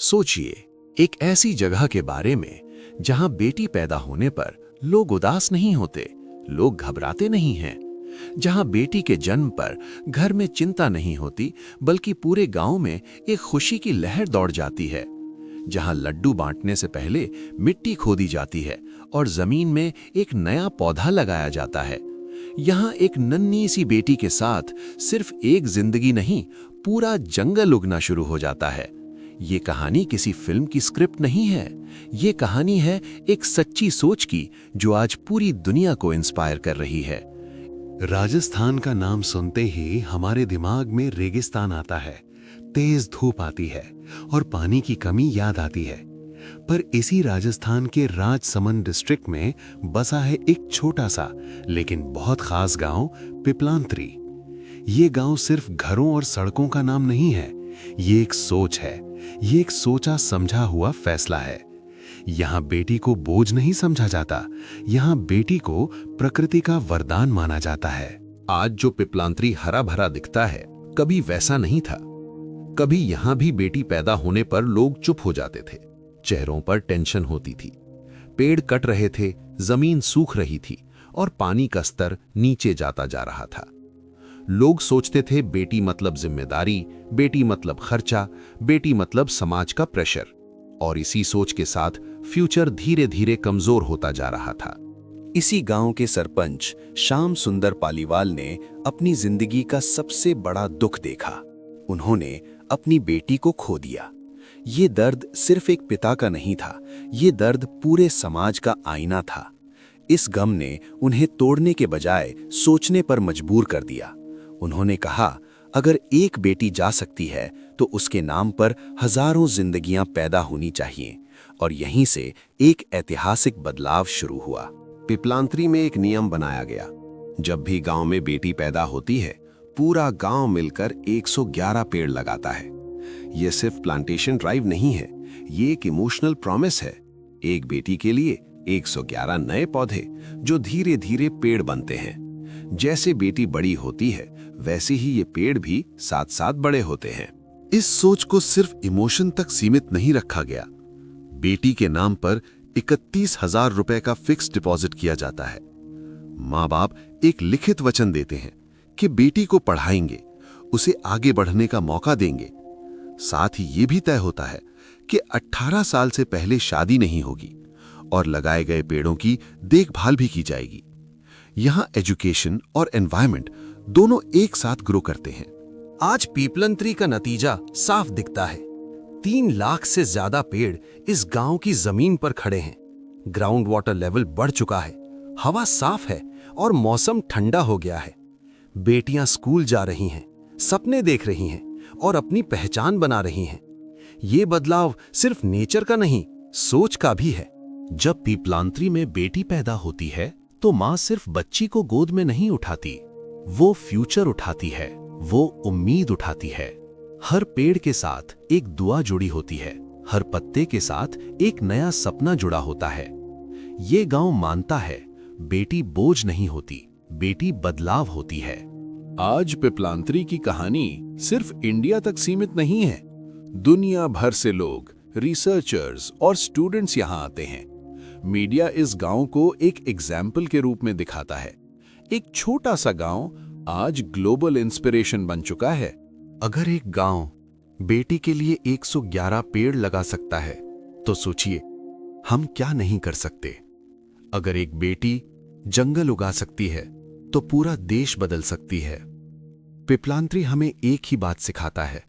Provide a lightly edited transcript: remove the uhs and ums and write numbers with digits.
सोचिए, एक ऐसी जगह के बारे में जहां बेटी पैदा होने पर लोग उदास नहीं होते, लोग घबराते नहीं हैं, जहां बेटी के जन्म पर घर में चिंता नहीं होती बल्कि पूरे गांव में एक खुशी की लहर दौड़ जाती है, जहां लड्डू बांटने से पहले मिट्टी खोदी जाती है और जमीन में एक नया पौधा लगाया जाता है। यहाँ एक नन्ही सी बेटी के साथ सिर्फ एक जिंदगी नहीं, पूरा जंगल उगना शुरू हो जाता है। ये कहानी किसी फिल्म की स्क्रिप्ट नहीं है, ये कहानी है एक सच्ची सोच की जो आज पूरी दुनिया को इंस्पायर कर रही है। राजस्थान का नाम सुनते ही हमारे दिमाग में रेगिस्तान आता है, तेज धूप आती है और पानी की कमी याद आती है। पर इसी राजस्थान के राजसमंद डिस्ट्रिक्ट में बसा है एक छोटा सा लेकिन बहुत खास गांव, पिपलांत्री। ये गांव सिर्फ घरों और सड़कों का नाम नहीं है, ये एक सोच है, ये एक सोचा समझा हुआ फैसला है। यहाँ बेटी को बोझ नहीं समझा जाता, यहाँ बेटी को प्रकृति का वरदान माना जाता है। आज जो पिपलांत्री हरा भरा दिखता है, कभी वैसा नहीं था। कभी यहाँ भी बेटी पैदा होने पर लोग चुप हो जाते थे, चेहरों पर टेंशन होती थी, पेड़ कट रहे थे, जमीन सूख रही थी और पानी का स्तर नीचे जाता जा रहा था। लोग सोचते थे बेटी मतलब जिम्मेदारी, बेटी मतलब खर्चा, बेटी मतलब समाज का प्रेशर, और इसी सोच के साथ फ्यूचर धीरे धीरे कमजोर होता जा रहा था। इसी गांव के सरपंच श्याम सुंदर पालीवाल ने अपनी जिंदगी का सबसे बड़ा दुख देखा। उन्होंने अपनी बेटी को खो दिया। ये दर्द सिर्फ एक पिता का नहीं था, ये दर्द पूरे समाज का आईना था। इस गम ने उन्हें तोड़ने के बजाय सोचने पर मजबूर कर दिया। उन्होंने कहा, अगर एक बेटी जा सकती है तो उसके नाम पर हजारों जिंदगियां पैदा होनी चाहिए। और यहीं से एक ऐतिहासिक बदलाव शुरू हुआ। पिपलांत्री में एक नियम बनाया गया, जब भी गांव में बेटी पैदा होती है, पूरा गांव मिलकर 111 पेड़ लगाता है। यह सिर्फ प्लांटेशन ड्राइव नहीं है, ये एक इमोशनल प्रॉमिस है। एक बेटी के लिए 111 नए पौधे जो धीरे धीरे पेड़ बनते हैं। जैसे बेटी बड़ी होती है, वैसे ही ये पेड़ भी साथ साथ बड़े होते हैं। इस सोच को सिर्फ इमोशन तक सीमित नहीं रखा गया। बेटी के नाम पर 31,000 रुपए का फिक्स डिपॉजिट किया जाता है। माँ बाप एक लिखित वचन देते हैं कि बेटी को पढ़ाएंगे, उसे आगे बढ़ने का मौका देंगे। साथ ही ये भी तय होता है कि 18 साल से पहले शादी नहीं होगी और लगाए गए पेड़ों की देखभाल भी की जाएगी। यहाँ एजुकेशन और एनवायरनमेंट दोनों एक साथ ग्रो करते हैं। आज पिपलांत्री का नतीजा साफ दिखता है। 3 लाख से ज्यादा पेड़ इस गांव की जमीन पर खड़े हैं। ग्राउंड वाटर लेवल बढ़ चुका है, हवा साफ है और मौसम ठंडा हो गया है। बेटियां स्कूल जा रही हैं, सपने देख रही हैं और अपनी पहचान बना रही हैं। ये बदलाव सिर्फ नेचर का नहीं, सोच का भी है। जब पिपलांत्री में बेटी पैदा होती है तो माँ सिर्फ बच्ची को गोद में नहीं उठाती, वो फ्यूचर उठाती है, वो उम्मीद उठाती है। हर पेड़ के साथ एक दुआ जुड़ी होती है, हर पत्ते के साथ एक नया सपना जुड़ा होता है। ये गांव मानता है, बेटी बोझ नहीं होती, बेटी बदलाव होती है। आज पिपलांत्री की कहानी सिर्फ इंडिया तक सीमित नहीं है। दुनिया भर से लोग, रिसर्चर्स और स्टूडेंट्स यहाँ आते हैं। मीडिया इस गांव को एक एग्जाम्पल के रूप में दिखाता है। एक छोटा सा गांव आज ग्लोबल इंस्पिरेशन बन चुका है। अगर एक गांव बेटी के लिए 111 पेड़ लगा सकता है तो सोचिए हम क्या नहीं कर सकते। अगर एक बेटी जंगल उगा सकती है तो पूरा देश बदल सकती है। पिपलांत्री हमें एक ही बात सिखाता है,